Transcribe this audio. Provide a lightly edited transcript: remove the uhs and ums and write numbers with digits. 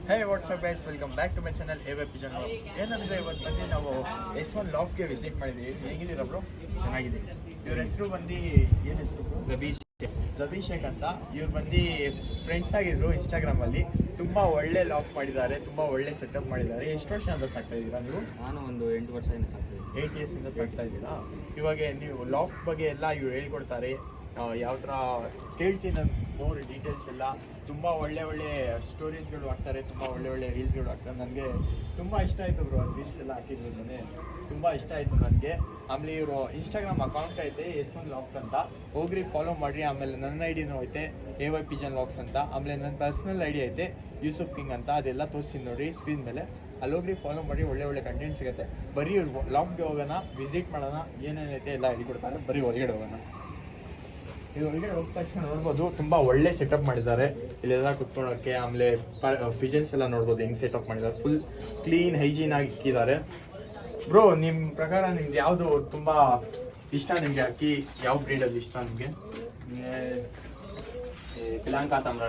Hey what's up guys, welcome back to my channel a pigeon vlogs. ಏನಂದರೆ ಇವತ್ತು ಬಂದು ನಾವು S1 ಲಾಫ್ಟ್ಗೆ ವಿಸಿಟ್ ಮಾಡಿದ್ದೀವಿ. ಹೇಗಿದ್ದೀರಾ ಬ್ರೋ? ಚೆನ್ನಾಗಿದೆ. ಇವ್ರ ಹೆಸರು ಬಂದು ಏನು ಹೆಸರು? ಜಬೀರ್ ಶೇಖ್ ಅಂತ. ಇವ್ರು ಬಂದು ಫ್ರೆಂಡ್ಸ್ ಆಗಿದ್ರು ಇನ್ಸ್ಟಾಗ್ರಾಮಲ್ಲಿ. ತುಂಬ ಒಳ್ಳೆ ಲಾಫ್ಟ್ ಮಾಡಿದ್ದಾರೆ, ತುಂಬ ಒಳ್ಳೆ ಸೆಟಪ್ ಮಾಡಿದ್ದಾರೆ. ಎಷ್ಟು ವರ್ಷದಿಂದ ಸಾಕ್ತಾ ಇದ್ದೀರಾ ನೀವು? ನಾನು ಒಂದು 8 ವರ್ಷದಿಂದ ಸಾಕ್ತಾ ಇದ್ದೀನಿ. 8 ಇಯರ್ಸಿಂದ ಸಾಕ್ತಾ ಇದ್ದೀರಾ? ಇವಾಗ ನೀವು ಲಾಫ್ಟ್ ಬಗ್ಗೆ ಎಲ್ಲ ಇವ್ರು ಹೇಳ್ಕೊಡ್ತಾರೆ. ಯಾವ ಥರ ಕೇಳ್ತೀನಿ ನಾನು ಮೋರ್ ಡೀಟೇಲ್ಸ್ ಎಲ್ಲ. ತುಂಬ ಒಳ್ಳೆ ಸ್ಟೋರೀಸ್ಗಳು ಹಾಕ್ತಾರೆ, ತುಂಬ ಒಳ್ಳೆ ರೀಲ್ಸ್ಗಳು ಹಾಕ್ತಾರೆ. ನನಗೆ ತುಂಬ ಇಷ್ಟ ಆಯಿತು ಬ್ರೋ, ರೀಲ್ಸ್ ಎಲ್ಲ ಹಾಕಿದ್ರು ನನಗೆ ತುಂಬ ಇಷ್ಟ ಆಯಿತು ನನಗೆ. ಆಮೇಲೆ ಇವರು ಇನ್ಸ್ಟಾಗ್ರಾಮ್ ಅಕೌಂಟ್ ಐತೆ S1 ಲಾಫ್ಟ್ ಅಂತ, ಹೋಗ್ರಿ ಫಾಲೋ ಮಾಡಿರಿ. ಆಮೇಲೆ ನನ್ನ ಐಡಿನೂ ಐತೆ AY ಪಿಜನ್ ವ್ಲಾಗ್ಸ್ ಅಂತ. ಆಮೇಲೆ ನನ್ನ ಪರ್ಸ್ನಲ್ ಐಡಿ ಐತೆ ಯೂಸುಫ್ ಕಿಂಗ್ ಅಂತ. ಅದೆಲ್ಲ ತೋರಿಸ್ತೀನಿ ನೋಡಿ ಸ್ಕ್ರೀನ್ ಮೇಲೆ. ಅಲ್ಲಿ ಹೋಗ್ರಿ ಫಾಲೋ ಮಾಡಿ, ಒಳ್ಳೆ ಕಂಟೆಂಟ್ ಸಿಗುತ್ತೆ. ಬರೀ ಲಾಫ್ಟ್ಗೆ ಹೋಗೋಣ, ವಿಸಿಟ್ ಮಾಡೋಣ, ಏನೇನೈತೆ ಎಲ್ಲ ಹೇಳ್ಕೊಡ್ತಾರೆ. ಬರೀ ಹೊರಗಡೆ ಹೋಗೋಣ. ಇದು ಒಳಗಡೆ ಹೋದ ತಕ್ಷಣ ನೋಡ್ಬೋದು, ತುಂಬ ಒಳ್ಳೆ ಸೆಟಪ್ ಮಾಡಿದ್ದಾರೆ. ಇಲ್ಲೆಲ್ಲ ಕುತ್ಕೊಳ್ಳೋಕ್ಕೆ, ಆಮೇಲೆ ಪಿಜನ್ಸ್ ಎಲ್ಲ ನೋಡ್ಬೋದು ಹೆಂಗೆ ಸೆಟಪ್ ಮಾಡಿದ್ದಾರೆ. ಫುಲ್ ಕ್ಲೀನ್ ಹೈಜೀನ್ ಆಗಿ ಇಕ್ಕಿದ್ದಾರೆ. ಬ್ರೋ, ನಿಮ್ಮ ಪ್ರಕಾರ ನಿಮ್ಗೆ ಯಾವುದು ತುಂಬ ಇಷ್ಟ? ನಿಮಗೆ ಅಕ್ಕಿ ಯಾವ ಬ್ರೀಡಲ್ಲಿ ಇಷ್ಟ ನಿಮಗೆ? ಶ್ರೀಲಂಕಾ ತಮಿಳು